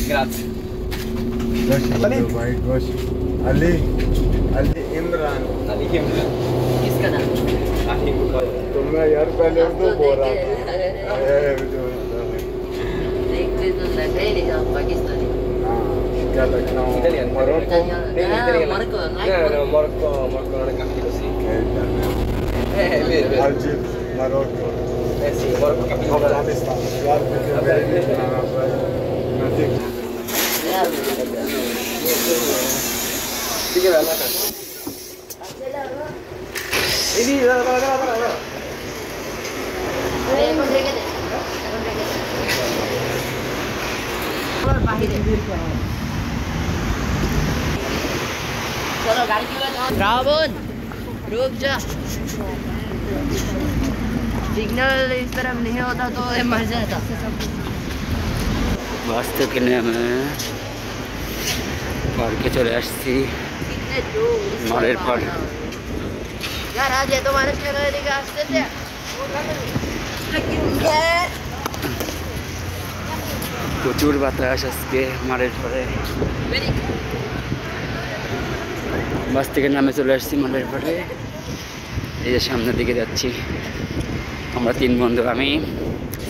Grazie. White wash. Ali Imran. Ali Imran. किसका नाम? Ali Imran. तो मैं यार पहले तो बोल रहा था देखते तो लगे नहीं जाओ पाकिस्तानी क्या लगना हो Italiano. Morocco Marco Morocco non è capito così. È vero. Algeria Marocco Sì, Morocco capito. Afghanistan यार Sì che bella casa. Vedi, guarda. चलो गाड़ी क्यों रावण रुक जा सिग्नल इस तरफ नहीं होता तो ये मर जाता বাস থেকে নেমে পার্কে চলে আসছি মারের পাড় यार आज ये तुम्हारे चैनल का रास्ते से প্রচুর বাতাস আজকে মারের পাড়ে বাস থেকে নামে চলে আসছি মারের পাড়ে এই যে সামনের দিকে যাচ্ছি আমরা 3 বন্ধু আমি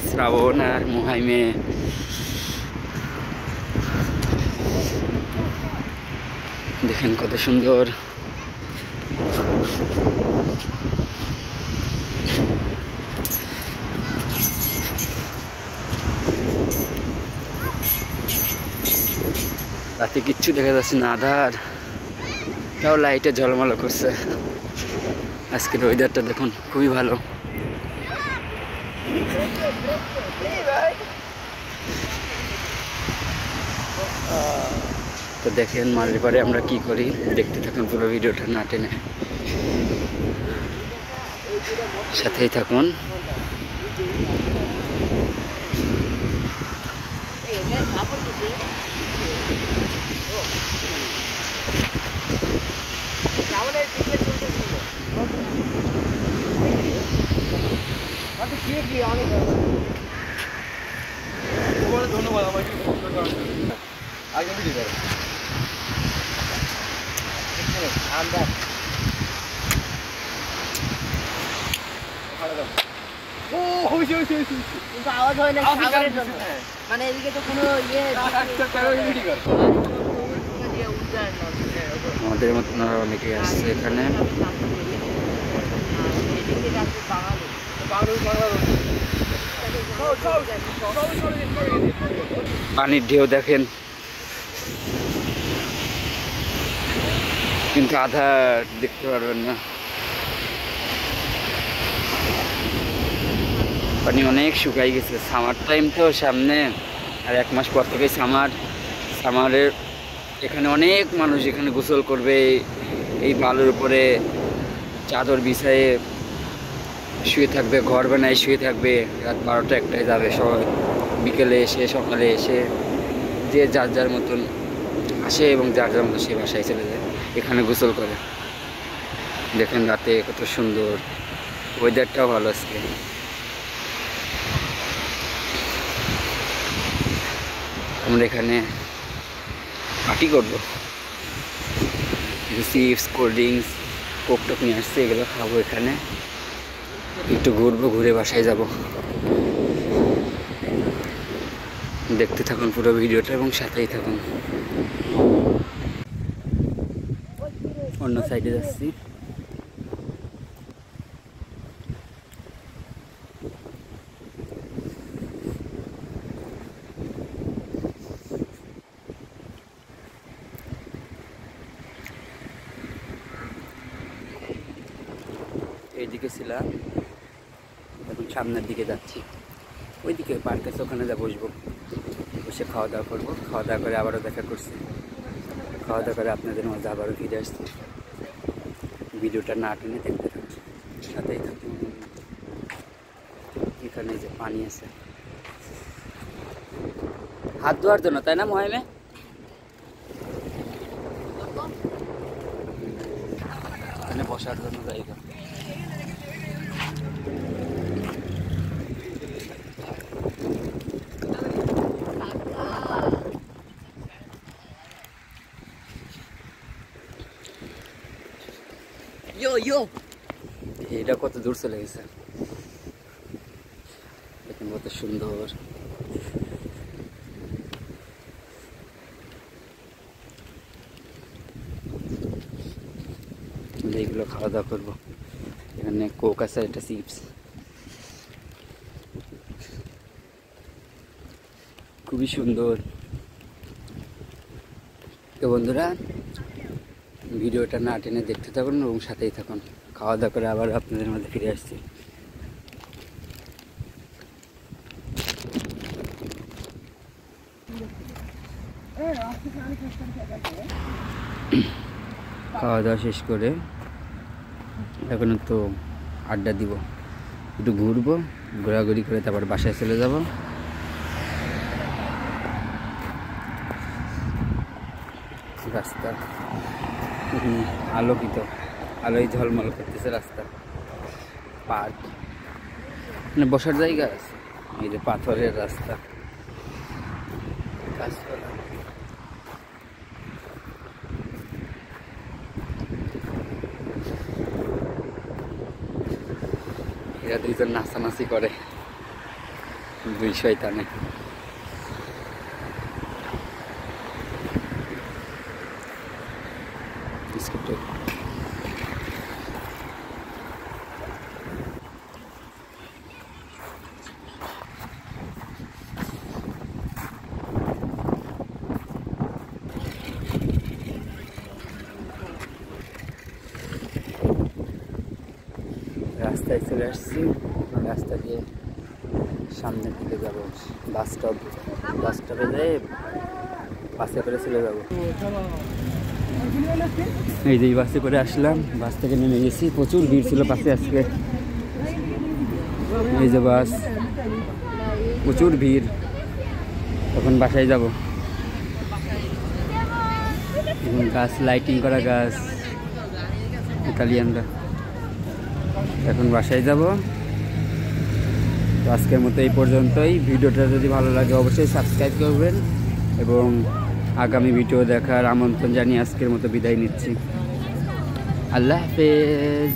শ্রাবণ আর মুহাইমে দেখেন কত সুন্দর রাতে কিচ্ছু দেখা যাচ্ছে না আধার তাও লাইটে ঝলমল করছে আজকের ওয়েদারটা দেখুন খুবই ভালো তো দেখেন মারের পরে আমরা কি করি দেখতে থাকুন পুরো ভিডিওটা না টেনে সাথেই থাকুন ধন্যবাদ আমাকে আগে ভিডিও করো আমরা ও হইছে কিন্তু আওয়াজ হয় না সাগরের জন্য মানে এদিকে তো কোনো ইয়ে ভিডিও করো আমাদের মতন আরো অনেকে আসছে এখানে পানির ঢেউ দেখেন কিন্তু আধা দেখতে পারবেন না পানি অনেক শুকাই গেছে সামার টাইম তো সামনে আর 1 মাস পর থেকে সামারের এখানে অনেক মানুষ এখানে গোসল করবে এই বালুর উপরে চাদর বিছায়ে শুয়ে থাকবে ঘর বানায় শুয়ে থাকবে রাত 12টা 1টায় যাবে সবাই বিকেলে এসে সকালে এসে যে যার যার মতন আসে এবং যার যার মতো সে বাসায় চলে যায় এখানে গোসল করে দেখেন রাতে কত সুন্দর ওয়েদারটাও ভালো আজকে আমরা এখানে পার্টি করবো চিপস কোল্ড ড্রিঙ্কস কোক টোক নিয়ে আসছে এগুলো খাবো এখানে একটু ঘুরবো ঘুরে বাসায় যাব দেখতে থাকুন পুরো ভিডিওটা এবং সাথেই থাকুন অন্য সাইডে যাচ্ছি এইদিকে ছিলাম এখন সামনের দিকে যাচ্ছি ওইদিকে পার্ক আছে ওখানে যা বসবো বসে খাওয়া দাওয়া করবো খাওয়া দাওয়া করে আবারও দেখা করছি খাওয়া দাওয়া করে আপনাদের মাঝে আবারও ফিরে আসছি ভিডিওটা না টেনে দেখতে থাকুন সাথেই থাকুন এখানে যে পানি আছে হাত ধোয়ার জন্য তাই না মহাইমে এখানে বসার জন্য জায়গা এটা কত দূর চলে গেছে, দেখুন কত সুন্দর। এইগুলো খাওয়া দাওয়া করবো। এখানে কোক আছে, একটা চিপস, খুবই সুন্দর। তো বন্ধুরা, ভিডিওটা না টেনে দেখতে থাকুন এবং সাথেই থাকুন। খাওয়া দাওয়া করে আবার আপনাদের মধ্যে ফিরে আসছি। খাওয়া দাওয়া শেষ করে এখন তো আড্ডা দিব, একটু ঘুরবো, ঘোরাঘুরি করে তারপর বাসায় চলে যাব। রাস্তা আলোকিত, আলোয় ঝলমল করতেছে রাস্তা। পার্ক, মানে বসার জায়গা আছে। এই যে পাথরের রাস্তা, গাছপালা। এরা দুইজন নাচানাচি করে, দুই শয়তানে। রাস্তায় চলে আসছি, রাস্তা দিয়ে সামনের দিকে যাবো। বাস স্টপে যেয়ে বাসে করে চলে যাবো। এই যে বাসে করে আসলাম, বাস থেকে নেমে গেছি। প্রচুর ভিড় ছিল বাসে আজকে। এই যে বাস, প্রচুর ভিড়। তখন বাসায় যাব। এখন গাছ, লাইটিং করা গাছ, ইতালিয়ানরা। এখন বাসায় যাব। তো আজকের মতো এই পর্যন্তই। ভিডিওটা যদি ভালো লাগে অবশ্যই সাবস্ক্রাইব করবেন এবং আগামী ভিডিও দেখার আমন্ত্রণ জানিয়ে আজকের মতো বিদায় নিচ্ছি। আল্লাহ হাফেজ।